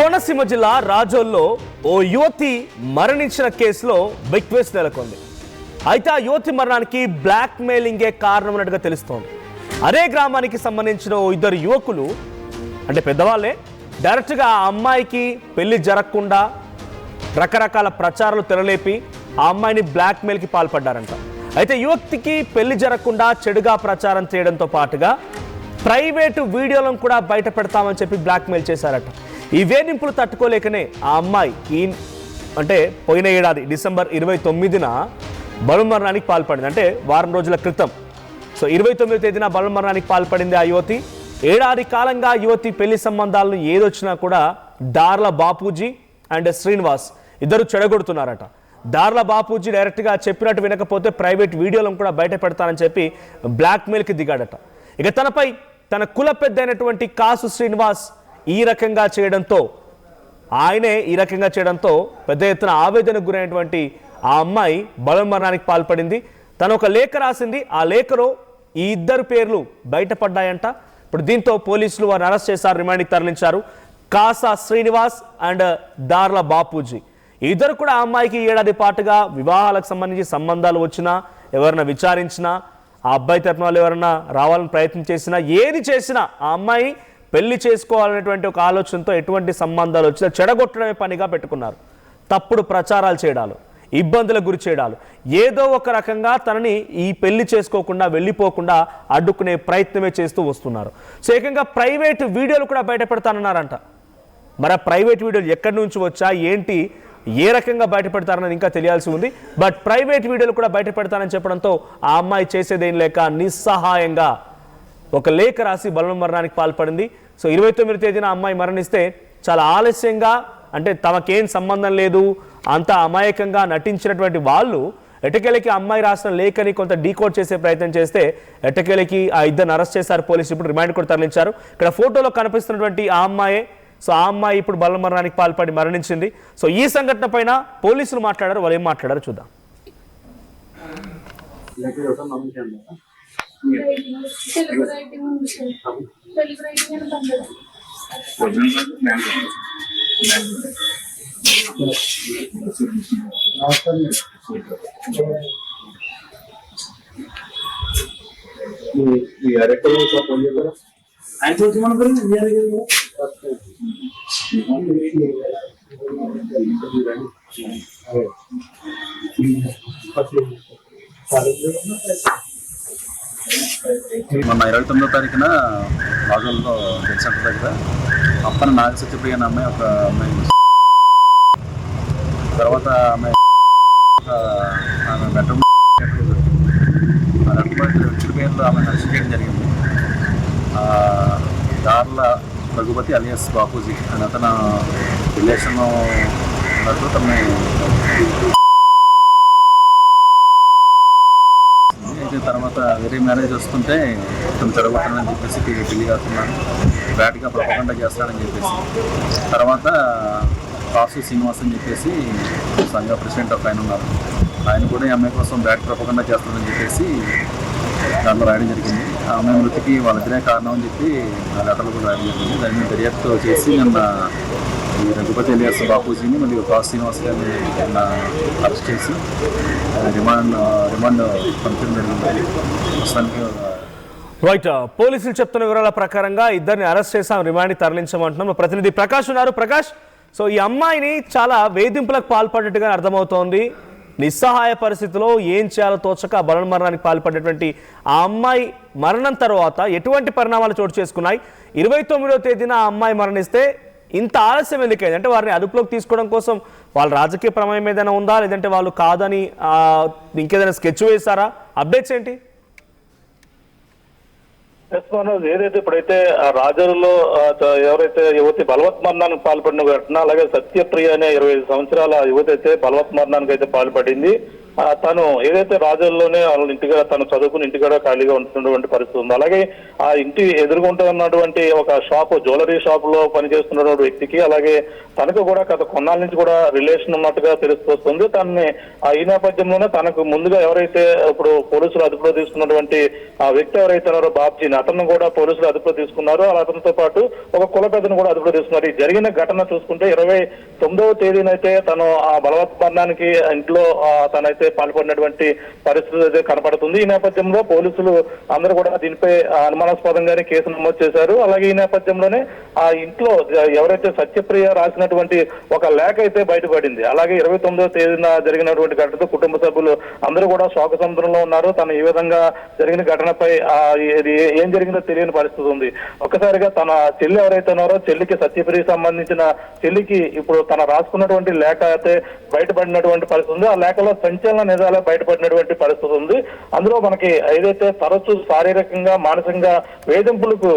కోనసీమ జిల్లా రాజోల్లో ఓ యువతి మరణించిన కేసులో బిగ్ ట్విస్ట్ నెలకొంది. అయితే ఆ యువతి మరణానికి బ్లాక్ మెయిలింగే కారణమైనట్టుగా తెలుస్తోంది. అదే గ్రామానికి సంబంధించిన ఓ ఇద్దరు యువకులు అంటే పెద్దవాళ్ళే డైరెక్ట్గా ఆ అమ్మాయికి పెళ్లి జరగకుండా రకరకాల ప్రచారాలు తెరలేపి ఆ అమ్మాయిని బ్లాక్ మెయిల్కి పాల్పడ్డారంట. అయితే యువతికి పెళ్లి జరగకుండా చెడుగా ప్రచారం చేయడంతో పాటుగా ప్రైవేటు వీడియోలను కూడా బయట పెడతామని చెప్పి బ్లాక్ మెయిల్ చేశారట. ఈ వేధింపులు తట్టుకోలేకనే ఆ అమ్మాయి అంటే పోయిన ఏడాది డిసెంబర్ 29న బలమరణానికి పాల్పడింది. అంటే వారం రోజుల క్రితం. సో 29వ తేదీన బలమరణానికి పాల్పడింది ఆ యువతి. ఏడాది కాలంగా యువతి పెళ్లి సంబంధాలను ఏదొచ్చినా కూడా దార్ల బాపూజీ అండ్ శ్రీనివాస్ ఇద్దరు చెడగొడుతున్నారట. దార్ల బాపూజీ డైరెక్ట్గా చెప్పినట్టు వినకపోతే ప్రైవేట్ వీడియోలను కూడా బయట పెడతానని చెప్పి బ్లాక్ మెయిల్కి దిగాడట. ఇక తనపై తన కుల పెద్ద అయినటువంటి కాసు శ్రీనివాస్ ఈ రకంగా చేయడంతో పెద్ద ఎత్తున ఆవేదనకు గురైనటువంటి ఆ అమ్మాయి బలమరణానికి పాల్పడింది. తను ఒక లేఖ రాసింది. ఆ లేఖలో ఈ ఇద్దరు పేర్లు బయటపడ్డాయంట. ఇప్పుడు దీంతో పోలీసులు వారిని అరెస్ట్ చేశారు, రిమాండ్కి తరలించారు. కాసా శ్రీనివాస్ అండ్ దార్ల బాపూజీ ఇద్దరు కూడా ఆ అమ్మాయికి ఏడాది పాటుగా వివాహాలకు సంబంధించి సంబంధాలు వచ్చినా, ఎవరైనా విచారించినా, ఆ అబ్బాయి తరపున వాళ్ళు ఎవరైనా రావాలని ప్రయత్నం చేసినా, ఏది చేసినా ఆ అమ్మాయి పెళ్లి చేసుకోవాలనేటువంటి ఒక ఆలోచనతో ఎటువంటి సంబంధాలు వచ్చినా చెడగొట్టడమే పనిగా పెట్టుకున్నారు. తప్పుడు ప్రచారాలు చేయడాలు, ఇబ్బందులకు గురి చేయడాలు, ఏదో ఒక రకంగా తనని ఈ పెళ్లి చేసుకోకుండా వెళ్ళిపోకుండా అడ్డుకునే ప్రయత్నమే చేస్తూ వస్తున్నారు. సో ఏకంగా ప్రైవేట్ వీడియోలు కూడా బయట పెడతానన్నారంట. మరి ఆ ప్రైవేట్ వీడియోలు ఎక్కడి నుంచి వచ్చా, ఏంటి, ఏ రకంగా బయట పెడతారన్నది ఇంకా తెలియాల్సి ఉంది. బట్ ప్రైవేట్ వీడియోలు కూడా బయట పెడతానని చెప్పడంతో ఆ అమ్మాయి చేసేదేం లేక నిస్సహాయంగా ఒక లేఖ రాసి బలమరణానికి పాల్పడింది. సో 29వ తేదీన అమ్మాయి మరణిస్తే చాలా ఆలస్యంగా, అంటే తమకేం సంబంధం లేదు, అంత అమాయకంగా నటించినటువంటి వాళ్ళు ఎట్టకేలకి అమ్మాయి రాసిన లేఖని కొంత డీకోడ్ చేసే ప్రయత్నం చేస్తే ఎట్టకేలకి ఆ ఇద్దరిని అరెస్ట్ చేశారు పోలీసులు. ఇప్పుడు రిమాండ్ కూడా తరలించారు. ఇక్కడ ఫోటోలో కనిపిస్తున్నటువంటి ఆ అమ్మాయే. సో ఆ అమ్మాయి ఇప్పుడు బలమరణానికి పాల్పడి మరణించింది. సో ఈ సంఘటన పైన పోలీసులు మాట్లాడారు. వాళ్ళు ఏం మాట్లాడారు చూద్దాం. మొన్న 29వ తారీఖున రాజుల్లో జెట్ సెంటర్ దగ్గర అప్పన నాగ సత్యప్రియ అనే అమ్మాయి ఒక అమ్మాయి, తర్వాత ఆమె బెడ్రూమ్ వ్యక్తుల పేర్లు ఆమె అరెస్ట్ చేయడం జరిగింది. దార్ల రఘుపతి అలియాస్ బాపూజీ అని అతను రిలేషన్ ఉన్నట్టు తనని తర్వాత వేరే మ్యారేజ్ వస్తుంటే తను చెడగొట్టానని చెప్పేసి పెళ్లి కాస్తున్నాను, బ్యాట్గా ప్రపకండా చేస్తానని చెప్పేసి, తర్వాత కాసు శ్రీనివాస్ అని చెప్పేసి సంఘ ప్రెసిడెంట్ ఒక ఆయన ఉన్నారు, ఆయన కూడా ఈ అమ్మాయి కోసం బ్యాట్ ప్రపకండా చేస్తానని చెప్పేసి దాంట్లో రాయడం జరిగింది. ఆ అమ్మాయి మృతికి వాళ్ళిద్దరే కారణం అని చెప్పి ఆ లెటర్లు కూడా రాయడం జరిగింది. దాని మీద దర్యాప్తు చేసి నిన్న ఈ రఘుపతి అలియాస్ బాపూజీని మరియు కాసు శ్రీనివాస్ గారిని నిన్న అరెస్ట్ చేసి రిమాండ్ పంపించడం జరిగింది. ప్రస్తుతానికి రైట్, పోలీసులు చెప్తున్న వివరాల ప్రకారంగా ఇద్దరిని అరెస్ట్ చేసాం, రిమాండ్కి తరలించమంటున్నాం. ప్రతినిధి ప్రకాష్ ఉన్నారు. ప్రకాష్, సో ఈ అమ్మాయిని చాలా వేధింపులకు పాల్పడినట్టుగా అర్థమవుతోంది. నిస్సహాయ పరిస్థితిలో ఏం చేయాలో తోచక బలమరణానికి పాల్పడినటువంటి ఆ అమ్మాయి మరణం తర్వాత ఎటువంటి పరిణామాలు చోటు చేసుకున్నాయి? 29వ తేదీన ఆ అమ్మాయి మరణిస్తే ఇంత ఆలస్యం ఎందుకైంది? అంటే వారిని అదుపులోకి తీసుకోవడం కోసం వాళ్ళ రాజకీయ ప్రమేయం ఏదైనా ఉందా, లేదంటే వాళ్ళు కాదని ఇంకేదైనా స్కెచ్ వేశారా? అప్డేట్స్ ఏంటి? ఏదైతే ఇప్పుడైతే రాజరులో ఎవరైతే యువతి బలవత్ మరణానికి పాల్పడిన ఘటన, అలాగే సత్యప్రియ అనే 25 సంవత్సరాల యువతి అయితే బలవత్ మరణానికి అయితే పాల్పడింది. తను ఏదైతే రాజుల్లోనే వాళ్ళ ఇంటిగా తను చదువుకుని ఇంటికాడ ఖాళీగా ఉంటున్నటువంటి పరిస్థితి ఉంది. అలాగే ఆ ఇంటి ఎదురుగుంటూ ఉన్నటువంటి ఒక షాప్, జ్యువెలరీ షాప్ లో పనిచేస్తున్నటువంటి వ్యక్తికి అలాగే తనకు కూడా గత కొన్నాళ్ళ నుంచి కూడా రిలేషన్ ఉన్నట్టుగా తెలుస్తోంది. తనని ఈ నేపథ్యంలోనే తనకు ముందుగా ఎవరైతే ఇప్పుడు పోలీసులు అదుపులో తీసుకున్నటువంటి ఆ వ్యక్తి ఎవరైతే ఉన్నారో బాబ్జీని, అతను కూడా పోలీసులు అదుపులో తీసుకున్నారు. అతనితో పాటు ఒక కుల పెద్దను కూడా అదుపులో తీసుకున్నారు. ఈ జరిగిన ఘటన చూసుకుంటే 29వ తేదీనైతే తను ఆ బలవత్మరణానికి ఇంట్లో తనైతే పాల్పడినటువంటి పరిస్థితి అయితే కనపడుతుంది. ఈ నేపథ్యంలో పోలీసులు అందరూ కూడా దీనిపై అనుమానాస్పదంగానే కేసు నమోదు చేశారు. అలాగే ఈ నేపథ్యంలోనే ఆ ఇంట్లో ఎవరైతే సత్యప్రియ రాసినటువంటి ఒక లేఖ అయితే బయటపడింది. అలాగే 29వ తేదీన జరిగినటువంటి ఘటనతో కుటుంబ సభ్యులు అందరూ కూడా శోక సముద్రంలో ఉన్నారు. తను ఈ విధంగా జరిగిన ఘటనపై ఏం జరిగిందో తెలియని పరిస్థితి ఉంది. ఒక్కసారిగా తన చెల్లి ఎవరైతే ఉన్నారో చెల్లికి, సత్యప్రియ సంబంధించిన చెల్లికి ఇప్పుడు తన రాసుకున్నటువంటి లేఖ అయితే బయటపడినటువంటి పరిస్థితి ఉంది. ఆ లేఖలో సంచలన నిజాలే బయటపడినటువంటి పరిస్థితి ఉంది. అందులో మనకి ఏదైతే తరచూ శారీరకంగా, మానసికంగా వేధింపులకు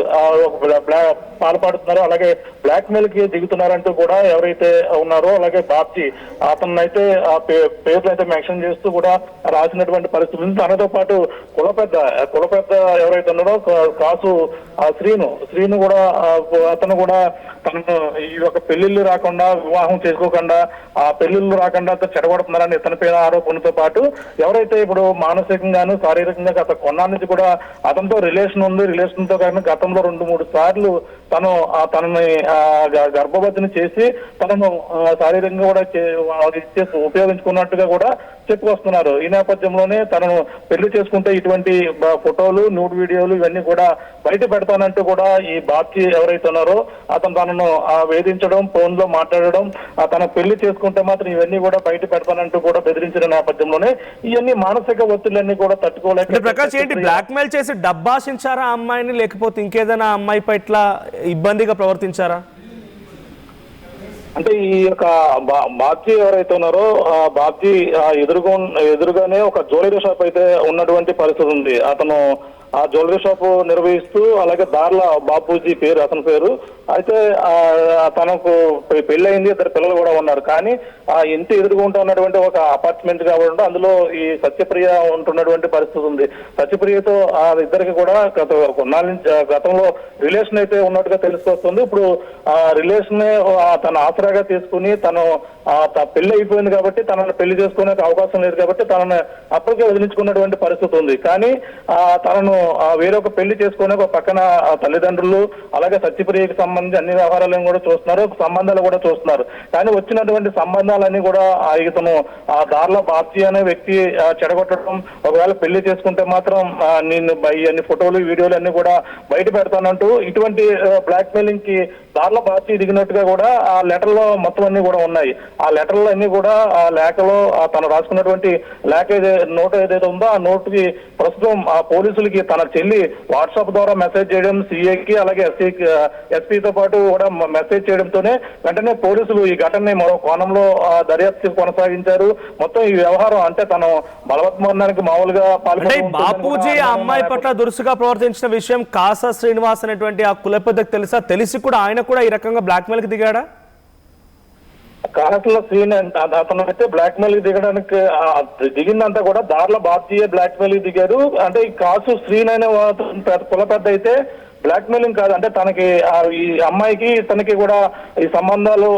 పాల్పడుతున్నారో, అలాగే బ్లాక్ మెయిల్ కి దిగుతున్నారంటూ కూడా ఎవరైతే ఉన్నారో, అలాగే బాబ్జీ అతన్నైతే ఆ పేర్లు అయితే మెన్షన్ చేస్తూ కూడా రాసినటువంటి పరిస్థితి ఉంది. తనతో పాటు కుల పెద్ద ఎవరైతే ఉన్నారో కాసు శ్రీను కూడా అతను కూడా తనను ఈ యొక్క పెళ్లిళ్ళు రాకుండా, వివాహం చేసుకోకుండా, ఆ పెళ్లిళ్ళు రాకుండా చెడగొడుతున్నారని ఇతని పైన ఆరోపణతో పాటు ఎవరైతే ఇప్పుడు మానసికంగాను శారీరకంగా గత కొన్నాళ్ళ నుంచి కూడా అతనితో రిలేషన్ ఉంది, రిలేషన్ తో కాకుండా గతంలో 2-3 సార్లు తనని గర్భవతిని చేసి తనను శారీరకంగా కూడా ఉపయోగించుకున్నట్టుగా కూడా చెప్పుకొస్తున్నారు. ఈ నేపథ్యంలోనే తనను పెళ్లి చేసుకుంటే ఇటువంటి ఫోటోలు, న్యూడ్ వీడియోలు ఇవన్నీ కూడా బయట పెడతానంటూ కూడా ఈ బాబ్జీ ఎవరైతే ఉన్నారో అతను తనను వేధించడం, ఫోన్ లో మాట్లాడడం, తన పెళ్లి చేసుకుంటే మాత్రం ఇవన్నీ కూడా బయట పెడతానంటూ కూడా బెదిరించిన నేపథ్యంలోనే ఇవన్నీ మానసిక ఒత్తిళ్లన్నీ కూడా తట్టుకోలేక ప్రకాష్ ఏంటి బ్లాక్ మెయిల్ చేసి డబ్బాశించారా అమ్మాయిని, లేకపోతే ఇంకేదైనా అమ్మాయి పట్ల ఇబ్బందిగా ప్రవర్తించారా? అంటే ఈ యొక్క బాబ్జీ ఎవరైతే ఉన్నారో బాబ్జీ ఎదురుగానే ఒక జ్యువెలరీ షాప్ అయితే ఉన్నటువంటి పరిస్థితి ఉంది. అతను ఆ జ్యువెలరీ షాప్ నిర్వహిస్తూ, అలాగే దార్ల బాపూజీ అతని పేరు అయితే తనకు పెళ్ళయింది, 2 పిల్లలు కూడా ఉన్నారు. కానీ ఆ ఇంటి ఎదురుగుంటూ ఉన్నటువంటి ఒక అపార్ట్మెంట్ కాబట్టి అందులో ఈ సత్యప్రియ ఉంటున్నటువంటి పరిస్థితి ఉంది. సత్యప్రియతో ఇద్దరికి కూడా కొన్నాళ్ళ నుంచి గతంలో రిలేషన్ అయితే ఉన్నట్టుగా తెలుసుకొస్తుంది. ఇప్పుడు ఆ రిలేషన్ తన ఆసరాగా తీసుకుని తను పెళ్లి అయిపోయింది కాబట్టి తనను పెళ్లి చేసుకునే అవకాశం లేదు కాబట్టి తనను అప్పటికే వదిలించుకున్నటువంటి పరిస్థితి ఉంది. కానీ తనను వేరొక పెళ్లి చేసుకునే ఒక పక్కన తల్లిదండ్రులు, అలాగే సత్యప్రియకి సంబంధించి అన్ని వ్యవహారాలను కూడా చూస్తున్నారు, సంబంధాలు కూడా చూస్తున్నారు. కానీ వచ్చినటువంటి సంబంధాలన్నీ కూడా ఇతను దార్ల బాబ్జీ అనే వ్యక్తి చెడగొట్టడం, ఒకవేళ పెళ్లి చేసుకుంటే మాత్రం నేను అన్ని ఫోటోలు, వీడియోలు అన్ని కూడా బయట పెడతానంటూ ఇటువంటి బ్లాక్ మెయిలింగ్ కి దార్ల బాబ్జీ దిగినట్టుగా కూడా ఆ లెటర్ లో మొత్తం అన్ని కూడా ఉన్నాయి. ఆ లెటర్లు అన్ని కూడా ఆ లేఖలో తను రాసుకున్నటువంటి లేఖ నోట్ ఏదైతే ఉందో ఆ నోట్ కి ప్రస్తుతం ఆ పోలీసులకి తన చెల్లి వాట్సాప్ ద్వారా మెసేజ్ చేయడం, సిఐకి అలాగే ఎస్పీతో పాటు కూడా మెసేజ్ చేయడంతోనే వెంటనే పోలీసులు ఈ ఘటనని మరో కోణంలో దర్యాప్తు కొనసాగించారు. మొత్తం ఈ వ్యవహారం అంటే తను బలవత్మరణానికి మామూలుగా బాపూజీ ఆ అమ్మాయి పట్ల దురుసుగా ప్రవర్తించిన విషయం కాసా శ్రీనివాస్ అనేటువంటి ఆ కుల పెద్దకు తెలుసా? తెలిసి కూడా ఆయన కూడా ఈ రకంగా బ్లాక్ మెయిల్ కి దిగాడా? కాసల శ్రీని అతను అయితే బ్లాక్ మెయిల్ కి దిగడానికి దిగిందంతా కూడా దార్ల బాబ్జీయే బ్లాక్ మెయిల్ కి దిగారు. అంటే ఈ కాసు శ్రీని అనే కుల పెద్ద అయితే బ్లాక్ మెయిలింగ్ కాదు, అంటే తనకి ఈ అమ్మాయికి తనకి కూడా ఈ సంబంధాలు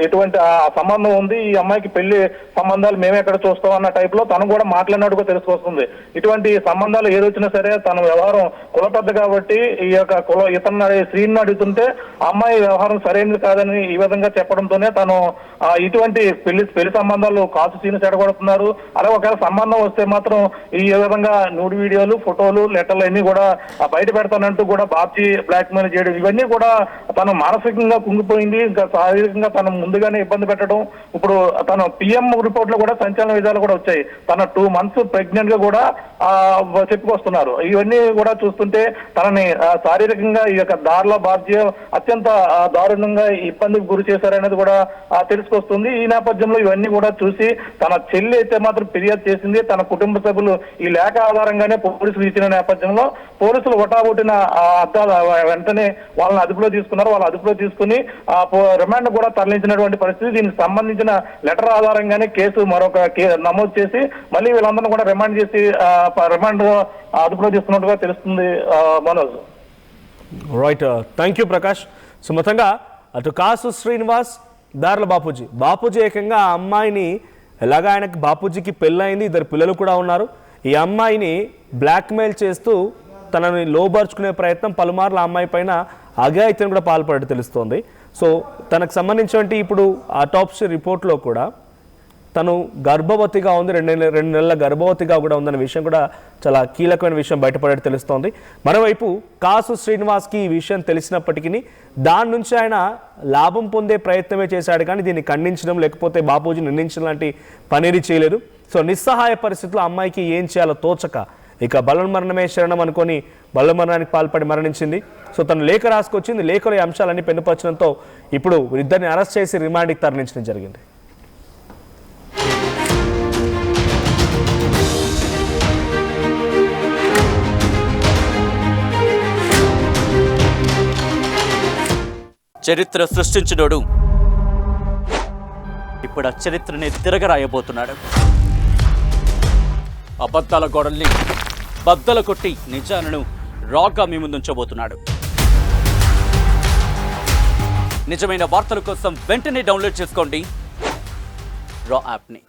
ఎటువంటి సంబంధం ఉంది, ఈ అమ్మాయికి పెళ్లి సంబంధాలు మేమే ఎక్కడ చూస్తాం అన్న టైప్ లో తను కూడా మాట్లాడినట్టుగా తెలుసుకొస్తుంది. ఇటువంటి సంబంధాలు ఏదొచ్చినా సరే తన వ్యవహారం కుల పెద్ద కాబట్టి ఈ యొక్క ఇతను శ్రీని అడుగుతుంటే అమ్మాయి వ్యవహారం సరైనది కాదని ఈ విధంగా చెప్పడంతోనే తను ఇటువంటి పెళ్లి సంబంధాలు కాసు శ్రీని చెడగొడుతున్నారు. అలాగే ఒకవేళ సంబంధం వస్తే మాత్రం ఈ విధంగా న్యూడ్ వీడియోలు, ఫోటోలు, లెటర్లు అన్ని కూడా బయట పెడతానంటూ కూడా బ్లాక్ మెయిల్ చేయడం ఇవన్నీ కూడా తను మానసికంగా కుంగిపోయింది. ఇంకా శారీరకంగా తను ముందుగానే ఇబ్బంది పెట్టడం, ఇప్పుడు తన పిఎం రిపోర్ట్ లో కూడా సంచలన విధాలు కూడా వచ్చాయి. తన 2 months ప్రెగ్నెంట్ గా కూడా చెప్పుకొస్తున్నారు. ఇవన్నీ కూడా చూస్తుంటే తనని శారీరకంగా ఈ యొక్క దార్ల బాబ్జీ అత్యంత దారుణంగా ఇబ్బందికి గురి చేశారనేది కూడా తెలుసుకొస్తుంది. ఈ నేపథ్యంలో ఇవన్నీ కూడా చూసి తన చెల్లి అయితే మాత్రం ఫిర్యాదు చేసింది. తన కుటుంబ సభ్యులు ఈ లేఖ ఆధారంగానే పోలీసులు ఇచ్చిన నేపథ్యంలో పోలీసులు ఒటాబొట్టిన అర్థాలు వెంటనే వాళ్ళని అదుపులో తీసుకున్నారు. వాళ్ళ అదుపులో తీసుకుని రిమాండ్ కూడా తరలించినటువంటి పరిస్థితి. దీనికి సంబంధించిన లెటర్ ఆధారంగానే కేసు మరొక నమోదు చేసి మళ్ళీ వీళ్ళందరినీ కూడా రిమాండ్ చేసి రిమాండ్ అదుపులో తీసుకున్నట్టుగా తెలుస్తుంది. Manoj. Right, thank you Prakash. So మొత్తంగా అటు కాసు శ్రీనివాస్, దార్ల బాపూజీ ఏకంగా ఆ అమ్మాయిని ఎలాగా, ఆయనకు బాపూజీకి పెళ్ళయింది, 2 పిల్లలు కూడా ఉన్నారు. ఈ అమ్మాయిని బ్లాక్మెయిల్ చేస్తూ తనని లోబర్చుకునే ప్రయత్నం పలుమార్లు ఆ అమ్మాయి పైన అఘాయిత్యం కూడా పాల్పడట్టు తెలుస్తోంది. సో తనకు సంబంధించినటువంటి ఇప్పుడు ఆటోప్సీ రిపోర్ట్లో కూడా తను గర్భవతిగా ఉంది, 2 నెలల గర్భవతిగా కూడా ఉందనే విషయం కూడా చాలా కీలకమైన విషయం బయటపడేట్టు తెలుస్తోంది. మరోవైపు కాసు శ్రీనివాస్కి ఈ విషయం తెలిసినప్పటికీ దాని నుంచి ఆయన లాభం పొందే ప్రయత్నమే చేశాడు, కానీ దీన్ని ఖండించడం లేకపోతే బాపూజీ నిందించడం లాంటి పనేది చేయలేదు. సో నిస్సహాయ పరిస్థితుల్లో అమ్మాయికి ఏం చేయాలో తోచక ఇక బలవన్మరణమే శరణం అనుకొని బలవన్మరణానికి పాల్పడి మరణించింది. సో తను లేఖ రాసుకొచ్చింది, లేఖలో ఈ అంశాలన్నీ పెన్నుపరచడంతో ఇప్పుడు ఇద్దరిని అరెస్ట్ చేసి రిమాండ్కి తరలించడం జరిగింది. చరిత్ర సృష్టించినోడు ఇప్పుడు ఆ చరిత్రని తిరగరాయబోతున్నాడు. అబద్ధాల గోడల్ని బద్దలు కొట్టి నిజాలను రాగా మీ ముందుంచబోతున్నాడు. నిజమైన వార్తల కోసం వెంటనే డౌన్లోడ్ చేసుకోండి రా యాప్ని.